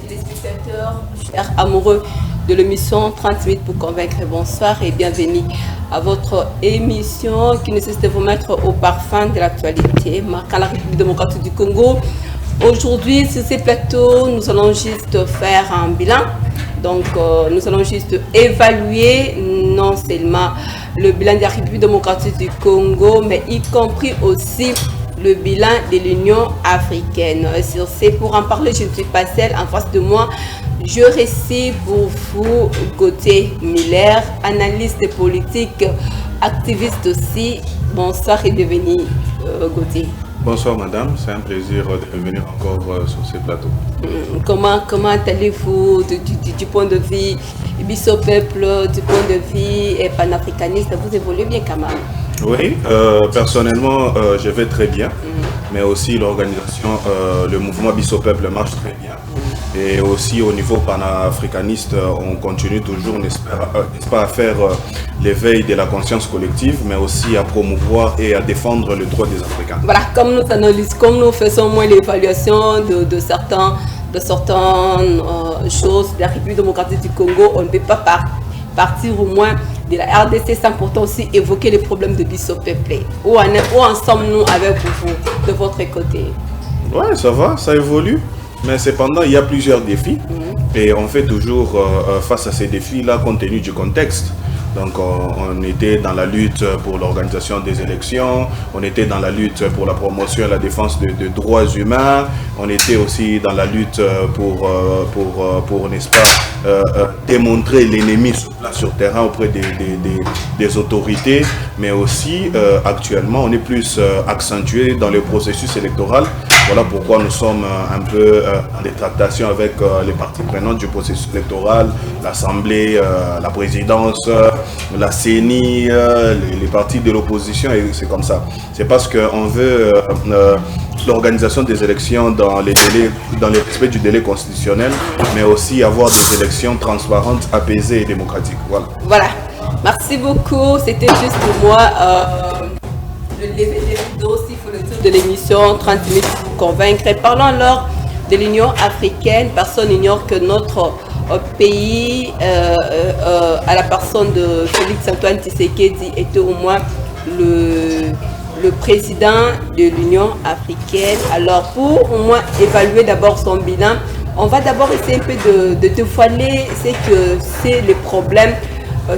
téléspectateurs, chers amoureux de l'émission 30 minutes pour convaincre, bonsoir et bienvenue à votre émission qui ne cesse de vous mettre au parfum de l'actualité marquant la République démocratique du Congo. Aujourd'hui, sur ces plateaux, nous allons juste faire un bilan. Donc, nous allons juste évaluer non seulement le bilan de la République démocratique du Congo, mais y compris aussi le bilan de l'Union africaine. Sur ce, pour en parler, je ne suis pas seule. En face de moi, je récite pour vous Gauthier Miller, analyste politique, activiste aussi. Bonsoir et bienvenue, Gauthier. Bonsoir madame, c'est un plaisir de venir encore sur ce plateau. Comment allez-vous du point de vue biso peuple, du point de vue panafricaniste, vous évoluez bien quand même? Oui, personnellement je vais très bien, mais aussi l'organisation, le mouvement biso peuple marche très bien. Et aussi au niveau panafricaniste, on continue toujours, n'est-ce pas, à faire l'éveil de la conscience collective, mais aussi à promouvoir et à défendre le droit des Africains. Voilà, comme nous analysons, comme nous faisons moins l'évaluation de certaines choses de la République démocratique du Congo, on ne peut pas partir au moins de la RDC sans pourtant aussi évoquer les problèmes de biso peuple. Où en sommes-nous avec vous, de votre côté? Ouais, ça va, ça évolue. Mais cependant, il y a plusieurs défis et on fait toujours face à ces défis-là compte tenu du contexte. Donc on était dans la lutte pour l'organisation des élections, on était dans la lutte pour la promotion et la défense des droits humains, on était aussi dans la lutte pour n'est-ce pas, démontrer l'ennemi sur terrain auprès des autorités, mais aussi actuellement on est plus accentué dans le processus électoral. Voilà pourquoi nous sommes un peu en détractation avec les parties prenantes du processus électoral, l'Assemblée, la présidence, la CENI, les partis de l'opposition, et c'est comme ça. C'est parce qu'on veut l'organisation des élections dans les respect du délai constitutionnel, mais aussi avoir des élections transparentes, apaisées et démocratiques. Voilà. Merci beaucoup. C'était juste pour moi aussi pour le tour de l'émission 30 minutes pour convaincre. Parlons alors de l'Union africaine. Personne n'ignore que notre pays, à la personne de Félix Antoine Tshisekedi, était au moins le président de l'Union africaine. Alors pour au moins évaluer d'abord son bilan, on va d'abord essayer un peu de dévoiler c'est le problème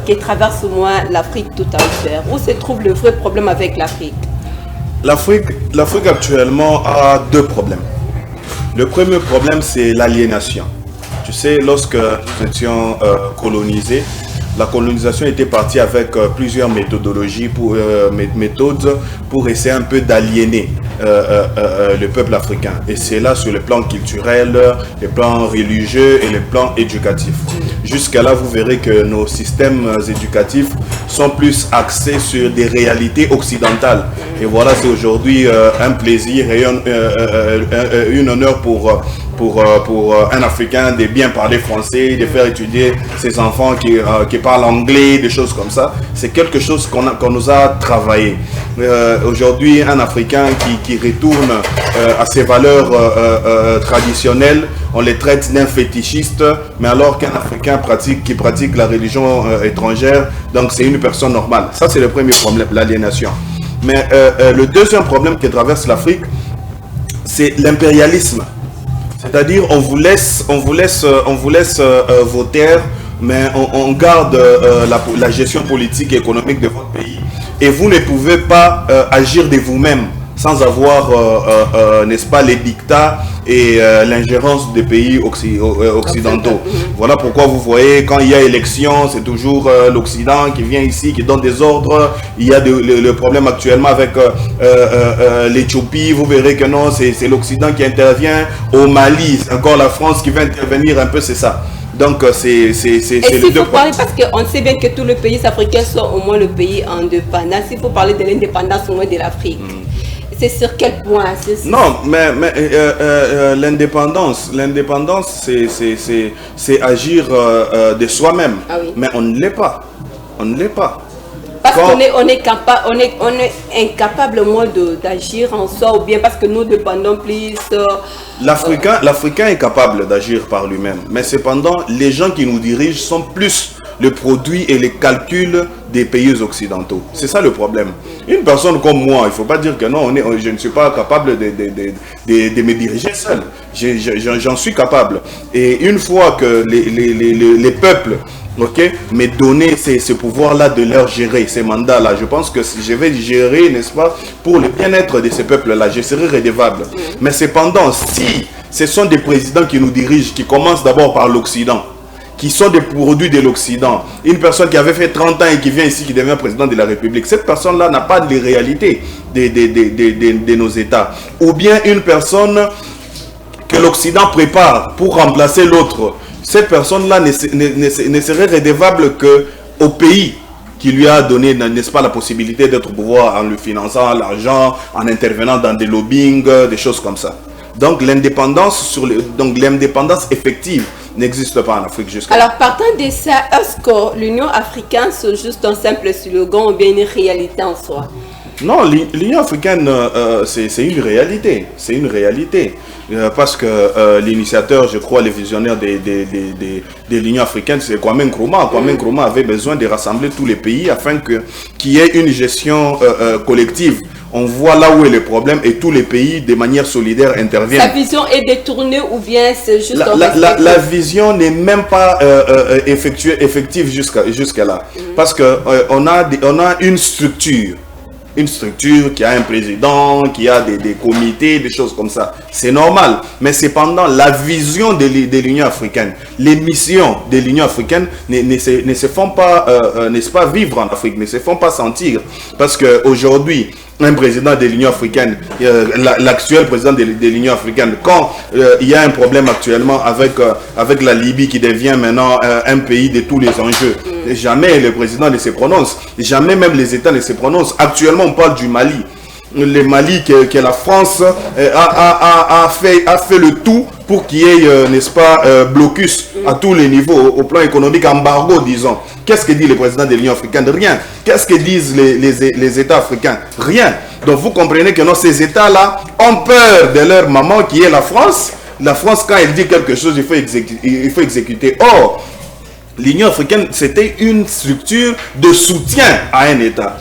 qui traverse au moins l'Afrique tout entière. Où se trouve le vrai problème avec l'Afrique? L'Afrique actuellement a deux problèmes. Le premier problème, c'est l'aliénation. Tu sais, lorsque nous étions colonisés, la colonisation était partie avec plusieurs méthodologies, méthodes pour essayer un peu d'aliéner le peuple africain. Et c'est là sur le plan culturel, le plan religieux et le plan éducatif. Jusqu'à là, vous verrez que nos systèmes éducatifs sont plus axés sur des réalités occidentales. Et voilà, c'est aujourd'hui un plaisir et un honneur pour un Africain de bien parler français, de faire étudier ses enfants qui parlent anglais, des choses comme ça. C'est quelque chose qu'on nous a travaillé. Aujourd'hui, un Africain qui retourne à ses valeurs traditionnelles, on les traite d'un fétichiste, mais alors qu'un Africain qui pratique la religion étrangère, donc c'est une personne normale. Ça, c'est le premier problème, l'aliénation. Mais le deuxième problème qui traverse l'Afrique, c'est l'impérialisme. C'est-à-dire, on vous laisse vos terres, mais on garde la gestion politique et économique de votre pays. Et vous ne pouvez pas agir de vous-même sans avoir, n'est-ce pas, les dictats et l'ingérence des pays occidentaux. Voilà pourquoi vous voyez, quand il y a élection, c'est toujours l'Occident qui vient ici, qui donne des ordres. Il y a le problème actuellement avec l'Éthiopie. Vous verrez que non, c'est l'Occident qui intervient. Au Mali, c'est encore la France qui va intervenir un peu, c'est ça. Donc c'est le deux points. Parce qu'on sait bien que tous les pays africains sont au moins le pays indépendant. S'il faut parler de l'indépendance au moins de l'Afrique. C'est sur quel point? Non, mais l'indépendance, c'est agir de soi-même. Ah oui. Mais on ne l'est pas. On ne l'est pas. Parce qu'on est, on est incapable moins d'agir en soi, ou bien parce que nous dépendons plus... L'Africain est capable d'agir par lui-même, mais cependant, les gens qui nous dirigent sont plus le produit et les calculs des pays occidentaux. C'est ça le problème. Une personne comme moi, il ne faut pas dire que non, je ne suis pas capable de me diriger seul. J'en suis capable. Et une fois que les peuples me donner ce pouvoir-là de leur gérer, ces mandats-là, je pense que je vais gérer, n'est-ce pas, pour le bien-être de ces peuples-là, je serai redevable. Mais cependant, si ce sont des présidents qui nous dirigent, qui commencent d'abord par l'Occident, qui sont des produits de l'Occident, une personne qui avait fait 30 ans et qui vient ici, qui devient président de la République, cette personne-là n'a pas de réalité de nos États. Ou bien une personne que l'Occident prépare pour remplacer l'autre, cette personne-là ne serait redevable qu'au pays qui lui a donné, n'est-ce pas, la possibilité d'être au pouvoir en lui finançant l'argent, en intervenant dans des lobbying, des choses comme ça. Donc l'indépendance effective n'existe pas en Afrique jusqu'à Alors partant de ça, est-ce que l'Union africaine c'est juste un simple slogan ou bien une réalité en soi? Non, l'Union africaine, c'est une réalité. C'est une réalité. Parce que l'initiateur, je crois, les visionnaires de l'Union africaine, c'est Kwame Nkrumah. Kwame Nkrumah avait besoin de rassembler tous les pays afin qu'il y ait une gestion collective. On voit là où est le problème et tous les pays, de manière solidaire, interviennent. Sa vision est détournée ou bien c'est juste... La vision n'est même pas effective jusqu'à là. Parce qu'on a une structure. Une structure qui a un président, qui a des comités, des choses comme ça. C'est normal. Mais cependant, la vision de l'Union africaine, les missions de l'Union africaine ne se font pas, n'est-ce pas, vivre en Afrique, ne se font pas sentir. Parce qu'aujourd'hui, un président de l'Union africaine, l'actuel président de l'Union africaine, quand il y a un problème actuellement avec la Libye qui devient maintenant un pays de tous les enjeux, jamais le président ne se prononce, jamais même les États ne se prononcent. Actuellement, on parle du Mali. Le Mali que la France a fait le tout pour qu'il y ait, n'est-ce pas, blocus à tous les niveaux, au plan économique, embargo, disons. Qu'est-ce que dit le président de l'Union africaine? Rien. Qu'est-ce que disent les États africains? Rien. Donc vous comprenez que non, ces États-là ont peur de leur maman qui est la France. La France, quand elle dit quelque chose, il faut exécuter. Or, l'Union africaine, c'était une structure de soutien à un État.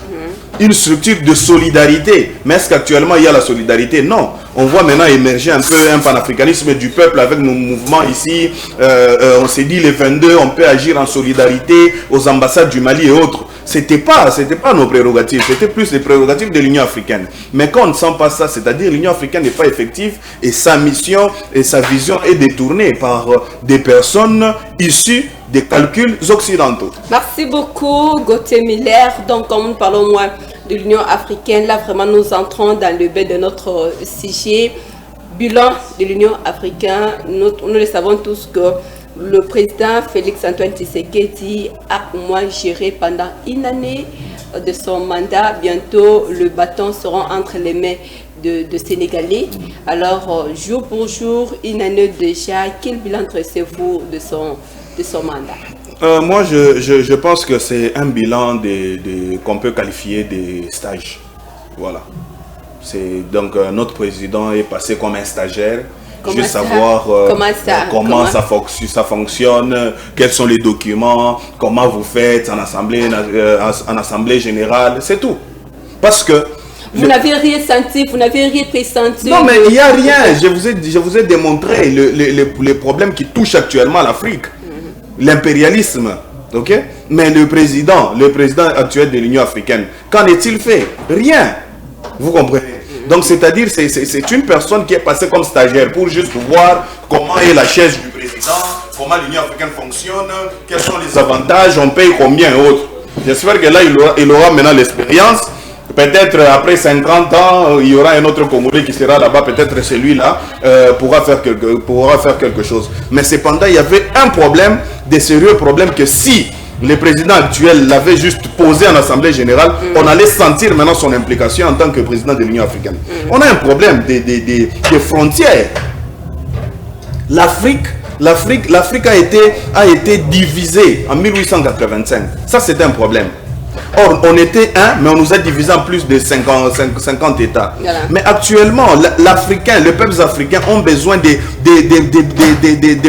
Une structure de solidarité. Mais est-ce qu'actuellement il y a la solidarité? Non. On voit maintenant émerger un peu un panafricanisme du peuple avec nos mouvements ici. On s'est dit les 22, on peut agir en solidarité aux ambassades du Mali et autres. C'était pas nos prérogatives, c'était plus les prérogatives de l'Union africaine. Mais quand on ne sent pas ça, c'est-à-dire l'Union africaine n'est pas effective et sa mission et sa vision est détournée par des personnes issues des calculs occidentaux. Merci beaucoup, Gauthier Miller. Donc, comme nous parlons moins de l'Union africaine, là vraiment nous entrons dans le bain de notre sujet. Bilan de l'Union africaine, nous le savons tous que le président Félix Antoine Tshisekedi a au moins géré pendant une année de son mandat. Bientôt, le bâton sera entre les mains de Sénégalais. Alors, jour pour jour, une année déjà, quel bilan dressez-vous de son mandat? Moi, je pense que c'est un bilan qu'on peut qualifier de stage. Voilà. Donc, notre président est passé comme un stagiaire. Juste savoir comment ça fonctionne, quels sont les documents, comment vous faites en assemblée générale, c'est tout. Parce que... Vous n'avez rien senti, vous n'avez rien pressenti. Non, mais il n'y a rien. Je vous ai démontré les problèmes qui touchent actuellement l'Afrique. L'impérialisme, ok? Mais le président actuel de l'Union africaine, qu'en est-il fait? Rien. Vous comprenez? Donc, c'est-à-dire, c'est une personne qui est passée comme stagiaire pour juste voir comment est la chaise du président, comment l'Union africaine fonctionne, quels sont les avantages, on paye combien et autres. J'espère que là, il aura maintenant l'expérience. Peut-être après 50 ans, il y aura un autre Congolais qui sera là-bas, peut-être celui-là pourra faire quelque chose. Mais cependant, il y avait un problème, des sérieux problèmes que si le président actuel l'avait juste posé en Assemblée Générale, on allait sentir maintenant son implication en tant que président de l'Union africaine. On a un problème des frontières. L'Afrique a été divisée en 1885. Ça, c'est un problème. Or, on était un, mais on nous a divisé en plus de 50 États. Voilà. Mais actuellement, l'Africain, les peuples africains ont besoin de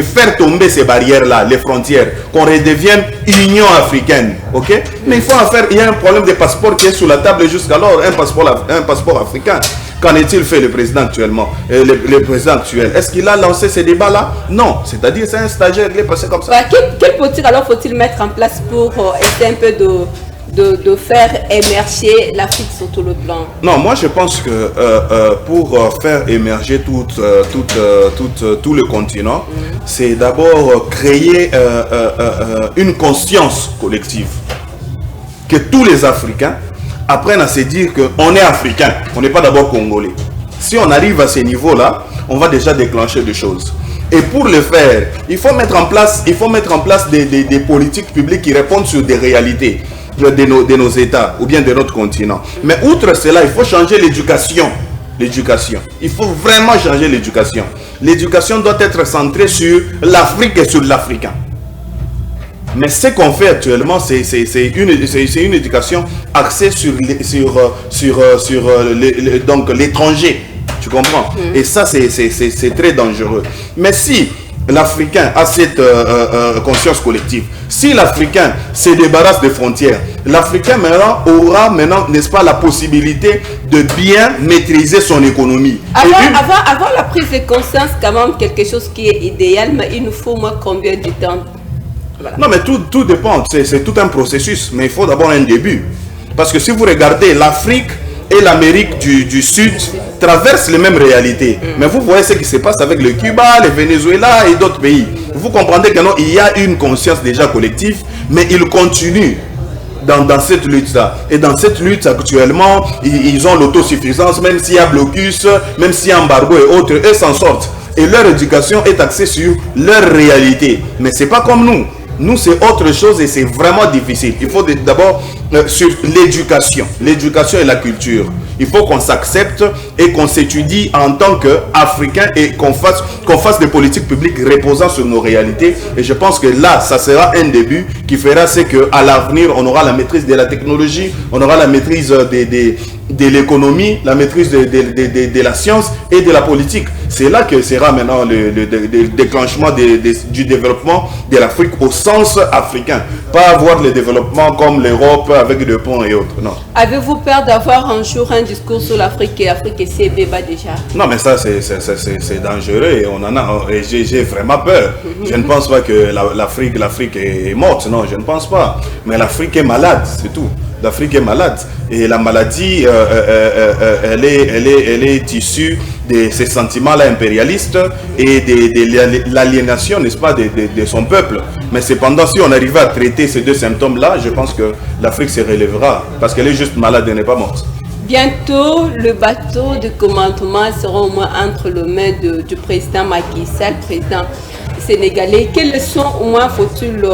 faire tomber ces barrières-là, les frontières, qu'on redevienne Union africaine. Ok? Mais il faut en faire. Il y a un problème de passeport qui est sur la table jusqu'alors, un passeport africain. Qu'en est-il fait le président actuellement, le président actuel? Est-ce qu'il a lancé ces débats-là? Non. C'est-à-dire, c'est un stagiaire, il est passé comme ça. Bah, quelle politique alors faut-il mettre en place pour essayer un peu de faire émerger l'Afrique sur tout le plan? Non, moi je pense que pour faire émerger tout le continent, c'est d'abord créer une conscience collective. Que tous les Africains apprennent à se dire qu'on est Africain, on n'est pas d'abord Congolais. Si on arrive à ce niveau-là, on va déjà déclencher des choses. Et pour le faire, il faut mettre en place des politiques publiques qui répondent sur des réalités de nos États ou bien de notre continent. Mais outre cela, il faut changer l'éducation. L'éducation. Il faut vraiment changer l'éducation. L'éducation doit être centrée sur l'Afrique et sur l'Africain. Mais ce qu'on fait actuellement, c'est une éducation axée sur l'étranger. Tu comprends? Et ça, c'est très dangereux. Mais si l'Africain a cette conscience collective, si l'Africain se débarrasse des frontières, l'Africain aura, n'est-ce pas, la possibilité de bien maîtriser son économie. Avant la prise de conscience, quand même, quelque chose qui est idéal, mais il nous faut au moins combien de temps? Voilà. Non, mais tout dépend. C'est tout un processus. Mais il faut d'abord un début. Parce que si vous regardez, l'Afrique et l'Amérique du Sud traversent les mêmes réalités. Mais vous voyez ce qui se passe avec le Cuba, le Venezuela et d'autres pays. Vous comprenez que non, il y a une conscience déjà collective, mais ils continuent dans cette lutte-là. Et dans cette lutte, actuellement, ils ont l'autosuffisance, même s'il y a blocus, même s'il y a embargo et autres, eux s'en sortent. Et leur éducation est axée sur leur réalité. Mais c'est pas comme nous. Nous, c'est autre chose et c'est vraiment difficile. Il faut d'abord sur l'éducation et la culture. Il faut qu'on s'accepte et qu'on s'étudie en tant qu'Africains et qu'on fasse des politiques publiques reposant sur nos réalités. Et je pense que là, ça sera un début qui fera c'est qu'à l'avenir, on aura la maîtrise de la technologie, on aura la maîtrise de l'économie, la maîtrise de la science et de la politique. C'est là que sera maintenant le déclenchement du développement de l'Afrique au sens africain. Pas avoir le développement comme l'Europe avec des ponts et autres, non. Avez-vous peur d'avoir un jour un discours sur l'Afrique et l'Afrique et c'est débat déjà? Non, mais ça c'est dangereux et on en a. Et j'ai vraiment peur. Je ne pense pas que l'Afrique est morte, non, je ne pense pas. Mais l'Afrique est malade, c'est tout. L'Afrique est malade et la maladie elle est issue de ces sentiments-là impérialistes et de l'aliénation, n'est-ce pas, de son peuple. Mais cependant, si on arrivait à traiter ces deux symptômes-là, je pense que l'Afrique se relèvera parce qu'elle est juste malade et n'est pas morte. Bientôt, le bateau de commandement sera au moins entre les mains du président Macky Sall, président sénégalais. Quelles leçons au moins faut-il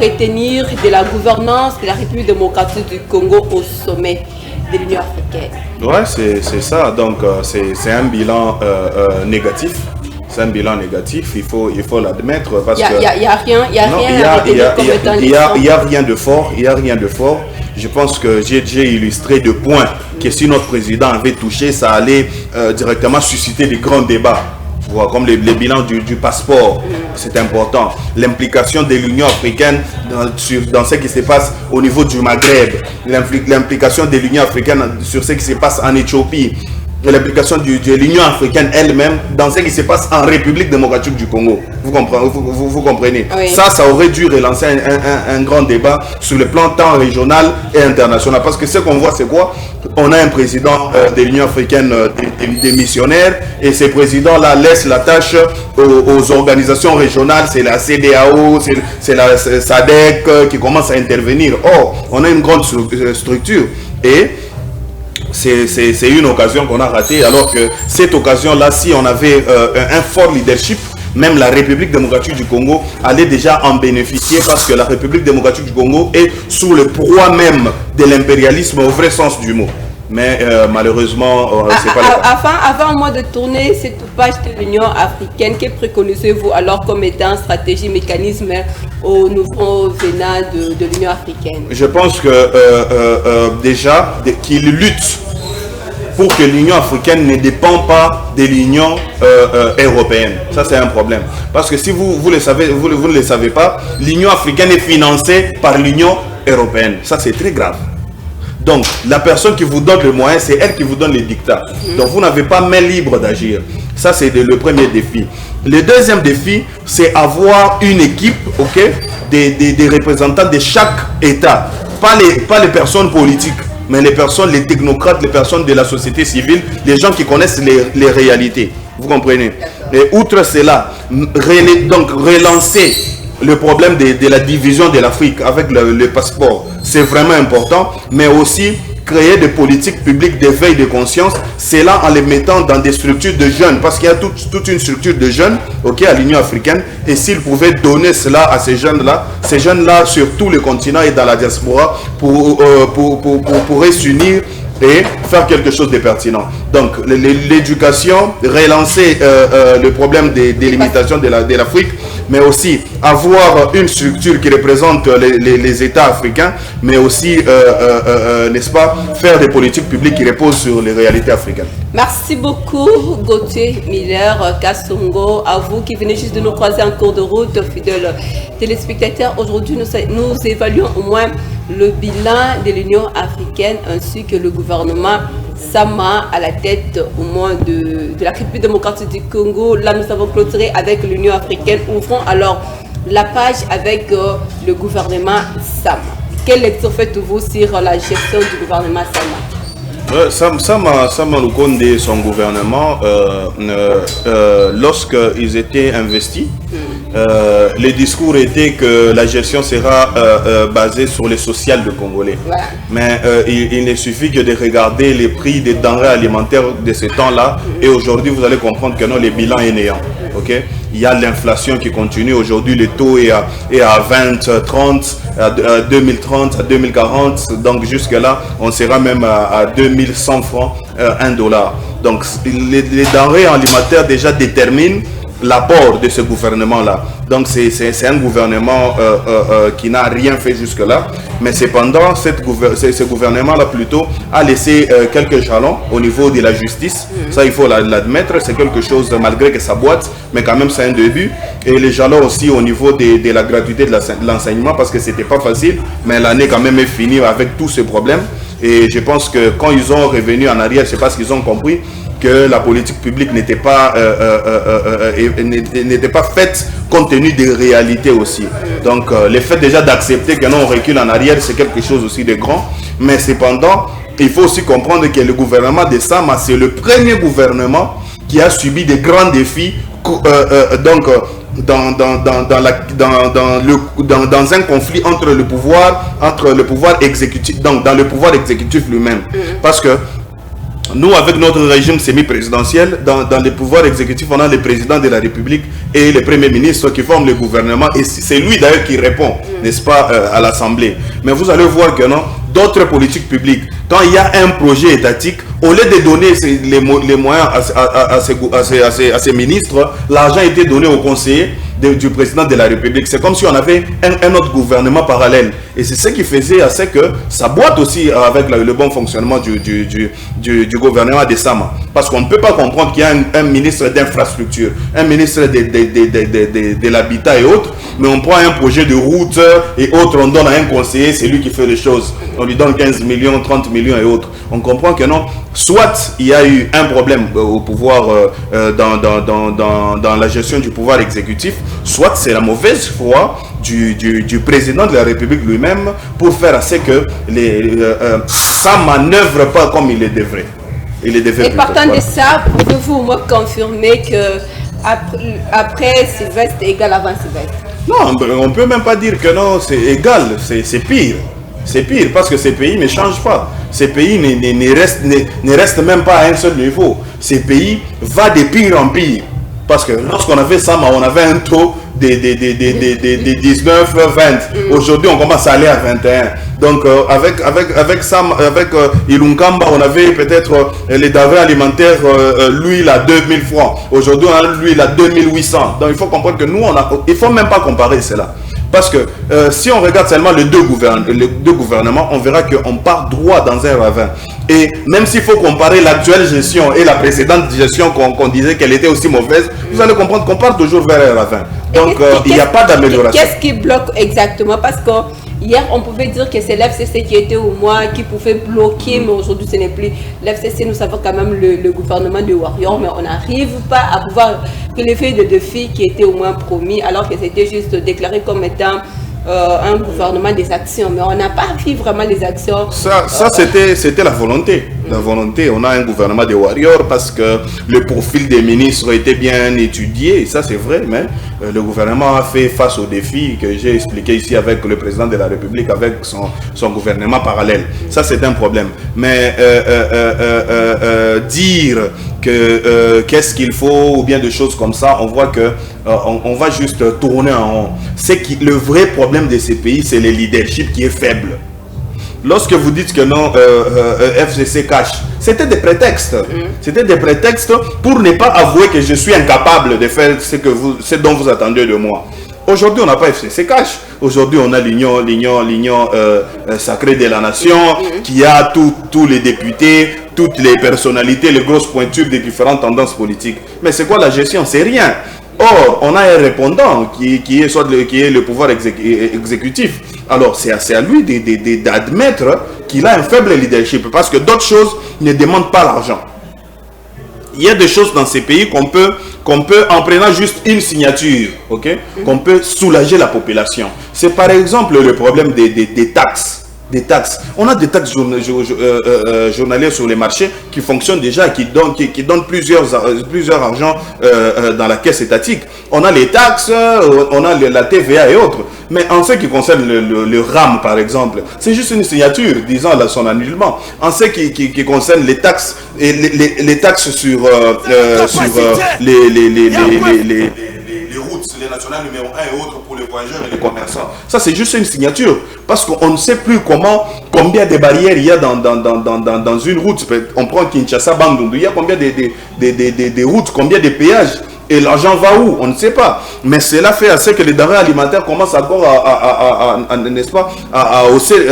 retenir de la gouvernance de la République démocratique du Congo au sommet de l'Union africaine? Ouais, c'est ça. Donc, c'est un bilan négatif. C'est un bilan négatif, il faut l'admettre. Il n'y a rien à retenir comme étant leçon. Il n'y a rien de fort. Il n'y a rien de fort. Je pense que j'ai illustré de points que si notre président avait touché, ça allait directement susciter des grands débats. Voilà, comme les bilans du passeport, c'est important. L'implication de l'Union africaine dans ce qui se passe au niveau du Maghreb. L'implication de l'Union africaine sur ce qui se passe en Éthiopie. L'implication de l'Union africaine elle-même dans ce qui se passe en République démocratique du Congo. Vous comprenez? Oui. Ça aurait dû relancer un grand débat sur le plan tant régional et international. Parce que ce qu'on voit, c'est quoi? On a un président de l'Union africaine démissionnaire et ces présidents-là laissent la tâche aux organisations régionales. C'est la CEDEAO, c'est la SADC qui commence à intervenir. Or, on a une grande structure et c'est une occasion qu'on a ratée, alors que cette occasion-là, si on avait un fort leadership, même la République démocratique du Congo allait déjà en bénéficier parce que la République démocratique du Congo est sous le poids même de l'impérialisme au vrai sens du mot. Mais malheureusement, c'est pas le cas. Avant moi de tourner cette page de l'Union africaine, que préconisez-vous alors comme étant stratégie, mécanisme au nouveau venant de l'Union africaine? Je pense que déjà qu'il lutte pour que l'Union africaine ne dépend pas de l'Union européenne. Ça, c'est un problème. Parce que si vous le savez, vous ne le savez pas, l'Union africaine est financée par l'Union européenne. Ça, c'est très grave. Donc, la personne qui vous donne le moyen, c'est elle qui vous donne les dictats. Donc, vous n'avez pas main libre d'agir. Ça, c'est le premier défi. Le deuxième défi, c'est avoir une équipe, ok, des représentants de chaque État. Pas les personnes politiques, mais les personnes, les technocrates, les personnes de la société civile, les gens qui connaissent les réalités. Vous comprenez? Et outre cela, donc relancer le problème de la division de l'Afrique avec le passeport, c'est vraiment important, mais aussi créer des politiques publiques d'éveil de conscience, c'est là en les mettant dans des structures de jeunes, parce qu'il y a toute une structure de jeunes, ok, à l'Union africaine, et s'ils pouvaient donner cela à ces jeunes-là sur tout le continent et dans la diaspora, pourraient s'unir et faire quelque chose de pertinent. Donc l'éducation, relancer le problème des limitations de l'Afrique, mais aussi avoir une structure qui représente les États africains, mais aussi, n'est-ce pas, faire des politiques publiques qui reposent sur les réalités africaines. Merci beaucoup Gauthier Miller Kassongo, à vous qui venez juste de nous croiser en cours de route, fidèles téléspectateurs. Aujourd'hui, nous évaluons au moins le bilan de l'Union africaine ainsi que le gouvernement Sama à la tête au moins de la République démocratique du Congo. Là, nous avons clôturé avec l'Union africaine. Ouvrons alors la page avec le gouvernement Sama. Quelle lecture faites-vous sur la gestion du gouvernement Sama? Sama Lukonde et son gouvernement, lorsqu'ils étaient investis, le discours était que la gestion sera basée sur les social de Congolais. Voilà. Mais il ne suffit que de regarder les prix des denrées alimentaires de ce temps-là, et aujourd'hui vous allez comprendre que non, le bilan est néant. Okay? Il y a l'inflation qui continue. Aujourd'hui, le taux est à 20, 30, à 2030, à 2040. Donc jusque-là, on sera même à 2100 francs, $1. Donc les denrées alimentaires déjà déterminent l'apport de ce gouvernement-là. Donc c'est un gouvernement qui n'a rien fait jusque-là, mais cependant ce gouvernement-là plutôt a laissé quelques jalons au niveau de la justice. Ça, il faut l'admettre, c'est quelque chose, malgré que ça boite, mais quand même c'est un début. Et les jalons aussi au niveau de la gratuité de l'enseignement, parce que c'était pas facile, mais l'année quand même est finie avec tous ces problèmes. Et je pense que quand ils ont revenu en arrière, c'est parce qu'ils ont compris que la politique publique n'était pas faite compte tenu des réalités aussi. Donc le fait déjà d'accepter que non, on recule en arrière, c'est quelque chose aussi de grand. Mais cependant, il faut aussi comprendre que le gouvernement de Sama, c'est le premier gouvernement qui a subi des grands défis dans un conflit entre le pouvoir exécutif, donc dans le pouvoir exécutif lui-même. Parce que nous, avec notre régime semi-présidentiel, dans le pouvoir exécutif, on a le président de la République et le premier ministre qui forment le gouvernement. Et c'est lui d'ailleurs qui répond, n'est-ce pas, à l'Assemblée. Mais vous allez voir que non, d'autres politiques publiques, quand il y a un projet étatique, au lieu de donner les moyens à ces ministres, l'argent était donné aux conseillers du président de la République. C'est comme si on avait un autre gouvernement parallèle. Et c'est ce qui faisait à ce que ça boite aussi avec le bon fonctionnement du gouvernement de Sama. Parce qu'on ne peut pas comprendre qu'il y a un ministre d'infrastructure, un ministre de l'habitat et autres, mais on prend un projet de route et autres, on donne à un conseiller, c'est lui qui fait les choses. On lui donne 15 millions, 30 millions et autres. On comprend que non, soit il y a eu un problème au pouvoir, dans la gestion du pouvoir exécutif, soit c'est la mauvaise foi du président de la République lui-même pour faire à ce que ça manœuvre pas comme il le devrait. Et partant de ça, pouvez-vous me confirmer que après Sylvestre est égal avant Sylvestre? Non, on ne peut même pas dire que non, c'est égal, c'est pire. C'est pire parce que ces pays ne changent pas. Ces pays ne restent même pas à un seul niveau. Ces pays vont de pire en pire. Parce que lorsqu'on avait ça, on avait un taux de 19, 20. Aujourd'hui, on commence à aller à 21. Donc avec Ilunkamba, on avait peut-être les denrées alimentaires, l'huile à 2000 francs. Aujourd'hui, on a l'huile à 2800. Donc il faut comprendre que nous, il ne faut même pas comparer cela. Parce que si on regarde seulement les deux gouvernements, on verra qu'on part droit dans un ravin. Et même s'il faut comparer l'actuelle gestion et la précédente gestion qu'on disait qu'elle était aussi mauvaise, vous allez comprendre qu'on part toujours vers un ravin. Donc il n'y a pas d'amélioration. Qu'est-ce qui bloque exactement? Parce que hier, on pouvait dire que c'est l'FCC qui était au moins, qui pouvait bloquer, mais aujourd'hui, ce n'est plus l'FCC. Nous savons quand même le gouvernement de Warrior, mais on n'arrive pas à pouvoir relever le défi qui était au moins promis, alors que c'était juste déclaré comme étant un gouvernement des actions. Mais on n'a pas vu vraiment les actions. Ça c'était la volonté. La volonté, on a un gouvernement de Warrior parce que le profil des ministres était bien étudié, et ça c'est vrai, mais le gouvernement a fait face aux défis que j'ai expliqué ici avec le président de la République, avec son gouvernement parallèle. Ça c'est un problème. Mais dire que qu'est-ce qu'il faut ou bien des choses comme ça, on voit que on va juste tourner en rond. Le vrai problème de ces pays, c'est le leadership qui est faible. Lorsque vous dites que non, FCC cache, c'était des prétextes. C'était des prétextes pour ne pas avouer que je suis incapable de faire ce dont vous attendez de moi. Aujourd'hui, on n'a pas FCC cache. Aujourd'hui, on a l'union sacrée de la nation qui a tous les députés, toutes les personnalités, les grosses pointures des différentes tendances politiques. Mais c'est quoi la gestion? C'est rien. Or, on a un répondant qui est le pouvoir exécutif. Alors, c'est à lui d'admettre qu'il a un faible leadership parce que d'autres choses ne demandent pas l'argent. Il y a des choses dans ces pays qu'on peut, en prenant juste une signature, qu'on peut soulager la population. C'est par exemple le problème des taxes. On a des taxes journalières sur les marchés qui fonctionnent déjà, qui donnent plusieurs argents dans la caisse étatique. On a les taxes, on a la TVA et autres. Mais en ce qui concerne le RAM, par exemple, c'est juste une signature disant son annulement. En ce qui concerne les taxes, les taxes sur les routes, les nationales numéro 1 et autres pour les voyageurs et les commerçants. Ça, c'est juste une signature. Parce qu'on ne sait plus combien de barrières il y a dans une route. On prend Kinshasa, Bandundu, il y a combien de routes, combien de péages. Et l'argent va où? On ne sait pas. Mais cela fait assez que les denrées alimentaires commencent encore n'est-ce pas, à hausser,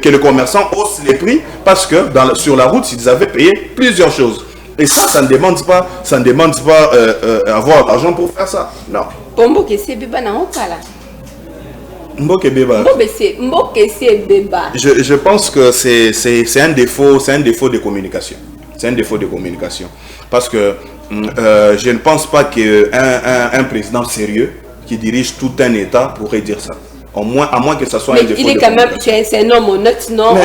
que les commerçants haussent les prix parce que sur la route, ils avaient payé plusieurs choses. Et ça ne demande pas avoir l'argent pour faire ça. Non. Je pense que c'est un défaut de communication. C'est un défaut de communication. Parce que je ne pense pas qu'un président sérieux qui dirige tout un État pourrait dire ça. À moins que ça soit un défaut. Il est quand même, c'est un homme honnête, non?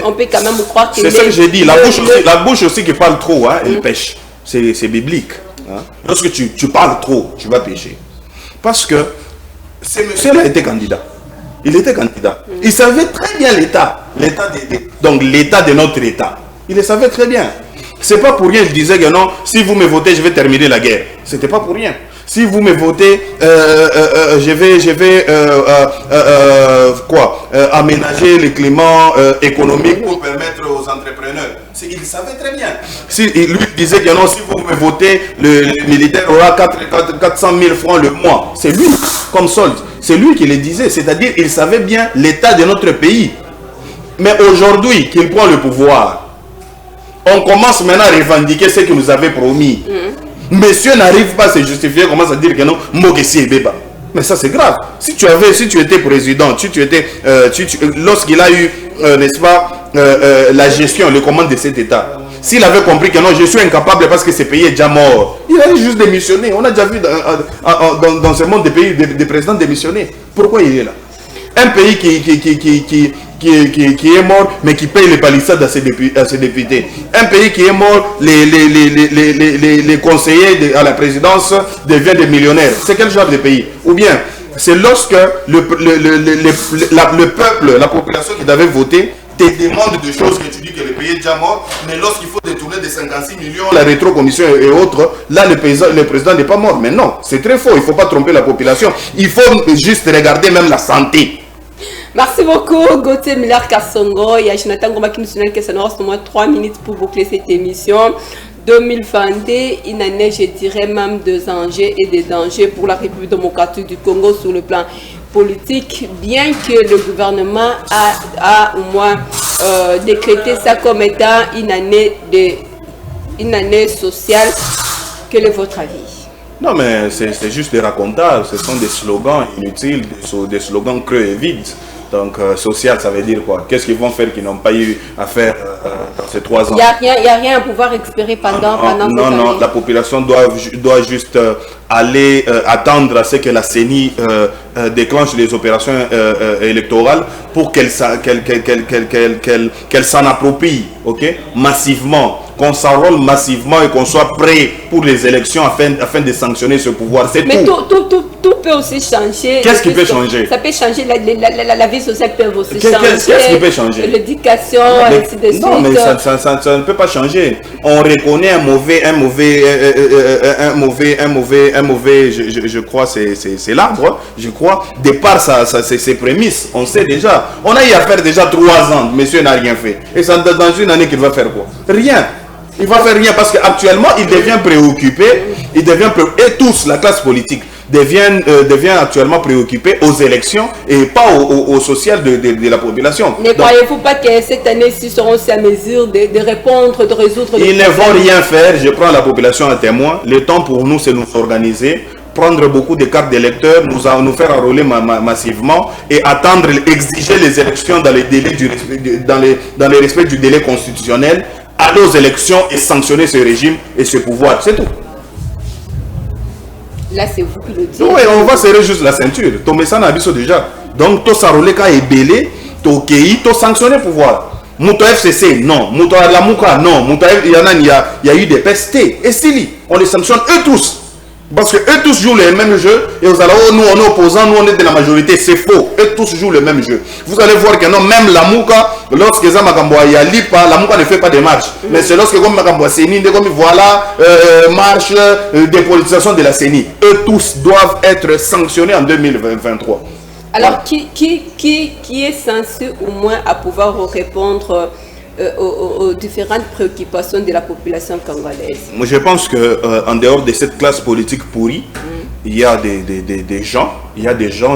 On peut quand même croire que. C'est ça que j'ai dit. La bouche aussi qui parle trop, elle pêche. C'est biblique. Hein. Lorsque tu parles trop, tu vas pécher. Parce que ce monsieur-là était candidat. Il était candidat. Il savait très bien donc l'état de notre État. Il le savait très bien. C'est pas pour rien qu'il disait que non, si vous me votez, je vais terminer la guerre. C'était pas pour rien. Si vous me votez, je vais aménager le climat économique pour permettre aux entrepreneurs. Il savait très bien. Il lui disait que non, si vous me votez, le militaire aura 400 000 francs le mois. C'est lui, comme solde. C'est lui qui le disait. C'est-à-dire, il savait bien l'état de notre pays. Mais aujourd'hui, qu'il prend le pouvoir, on commence maintenant à revendiquer ce qu'il nous avait promis. Monsieur n'arrive pas à se justifier, commence à dire que non, Mogesi et Beba. Mais ça c'est grave. Si tu étais président, lorsqu'il a eu, n'est-ce pas, la gestion, le commande de cet État, s'il avait compris que non, je suis incapable parce que ce pays est déjà mort, il allait juste démissionner. On a déjà vu dans ce monde des présidents démissionner. Pourquoi il est là? Un pays qui est mort, mais qui paye les palissades à ses députés. Un pays qui est mort, les conseillers à la présidence deviennent des millionnaires. C'est quel genre de pays? Ou bien, c'est lorsque le peuple, la population qui t'avait voté, te demande des choses que tu dis que le pays est déjà mort, mais lorsqu'il faut détourner des 56 millions, la rétrocommission et autres, là le président n'est pas mort. Mais non, c'est très faux, il ne faut pas tromper la population. Il faut juste regarder même la santé. Merci beaucoup, Gauthier Miller Kassongo et à Jonathan Goma qui nous signale que ça nous reste au moins 3 minutes pour boucler cette émission. 2022, une année, je dirais même des enjeux et des dangers pour la République démocratique du Congo sur le plan politique, bien que le gouvernement a au moins décrété ça comme étant une année sociale. Quel est votre avis? Non, mais c'est juste des racontages, ce sont des slogans inutiles, des slogans creux et vides. Donc, social, ça veut dire quoi? Qu'est-ce qu'ils vont faire qu'ils n'ont pas eu à faire dans ces 3 ans? Il n'y a rien à pouvoir espérer pendant Non, la population doit juste aller attendre à ce que la CENI déclenche les opérations électorales pour qu'elle s'en approprie, ok, massivement, qu'on s'enrôle massivement et qu'on soit prêt pour les élections afin de sanctionner ce pouvoir. C'est tout. Tout peut aussi changer. Qu'est-ce qui peut changer? Ça peut changer, la vie sociale peut aussi changer. Qu'est-ce qui peut changer? L'éducation, ainsi de suite. Non, mais ça ne peut pas changer. On reconnaît un mauvais, je crois, c'est l'arbre, je crois, de par ses prémices. On sait déjà. On a eu à faire déjà 3 ans, monsieur n'a rien fait. Et ça, dans une année, qu'il va faire quoi? Rien. Il va faire rien parce qu'actuellement, il devient préoccupé. Et tous, la classe politique, devient actuellement préoccupé aux élections et pas au social de la population. Ne croyez-vous pas que cette année-ci seront aussi à mesure de répondre, de résoudre les problèmes? Ils ne vont rien faire, je prends la population à témoin. Le temps pour nous, c'est nous organiser, prendre beaucoup de cartes d'électeurs, nous faire enrôler massivement et attendre, exiger les élections dans les délais dans le respect du délai constitutionnel, aller aux élections et sanctionner ce régime et ce pouvoir. C'est tout. Là, c'est vous qui le dites. Oui, on va serrer juste la ceinture. Tomber ça n'a pas déjà. Donc, tout ça roule quand est belé, tout pays, tout sanctionner le pouvoir. Mouto FCC, non. Mouto Lamuka, non. Mouto il y a eu des PST. Et Sili, on les sanctionne eux tous. Parce que eux tous jouent le même jeu. Et vous allez, nous on est opposants, nous on est de la majorité. C'est faux. Eux tous jouent le même jeu. Vous allez voir que non, même Lamuka, lorsque Zamakamboa y a lipa, Lamuka ne fait pas de marche. Mais c'est lorsque comme Makamboa Séni, comme voilà, marche, dépolitisation de la CENI. Eux tous doivent être sanctionnés en 2023. Alors, qui est censé au moins à pouvoir répondre aux différentes préoccupations de la population congolaise? Moi, je pense qu'en dehors de cette classe politique pourrie, il y a des gens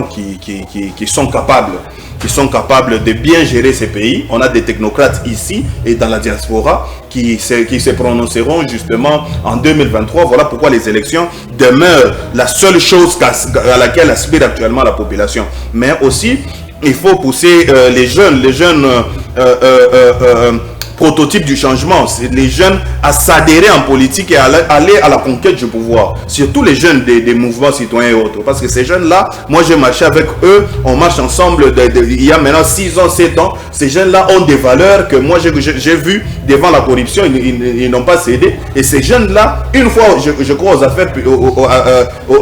qui sont capables de bien gérer ces pays. On a des technocrates ici et dans la diaspora qui se prononceront justement en 2023. Voilà pourquoi les élections demeurent la seule chose à laquelle aspire actuellement la population. Mais aussi, il faut pousser les jeunes prototypes du changement, c'est les jeunes à s'adhérer en politique et à aller à la conquête du pouvoir. Surtout les jeunes des mouvements citoyens et autres. Parce que ces jeunes-là, moi j'ai marché avec eux, on marche ensemble il y a maintenant 6 ans, 7 ans. Ces jeunes-là ont des valeurs que moi j'ai vu devant la corruption, ils n'ont pas cédé. Et ces jeunes-là, une fois, je crois, aux affaires,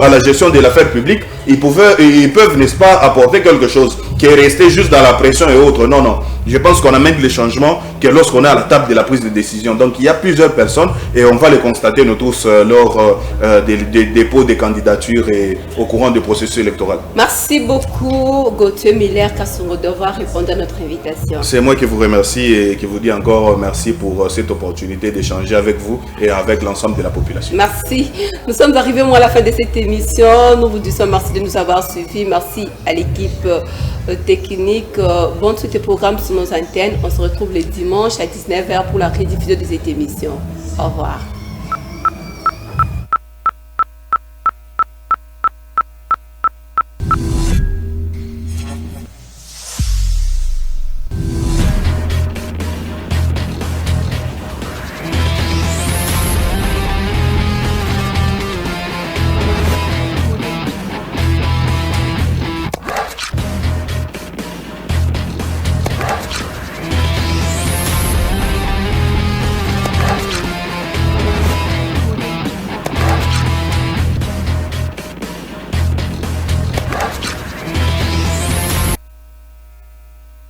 à la gestion de l'affaire publique, ils peuvent, n'est-ce pas, apporter quelque chose qui est resté juste dans la pression et autres. Non, non. Je pense qu'on amène les changements que lorsqu'on est à la table de la prise de décision. Donc il y a plusieurs personnes et on va les constater nous tous lors des dépôts des candidatures et au courant du processus électoral. Merci beaucoup Gauthier Miller Kassongo d'avoir répondu à notre invitation. C'est moi qui vous remercie et qui vous dis encore merci pour cette opportunité d'échanger avec vous et avec l'ensemble de la population. Merci. Nous sommes arrivés à la fin de cette émission. Nous vous disons merci de nous avoir suivis. Merci à l'équipe technique. Bonne suite des programmes sur nos antennes. On se retrouve le dimanche à 19h pour la rediffusion de cette émission. Au revoir.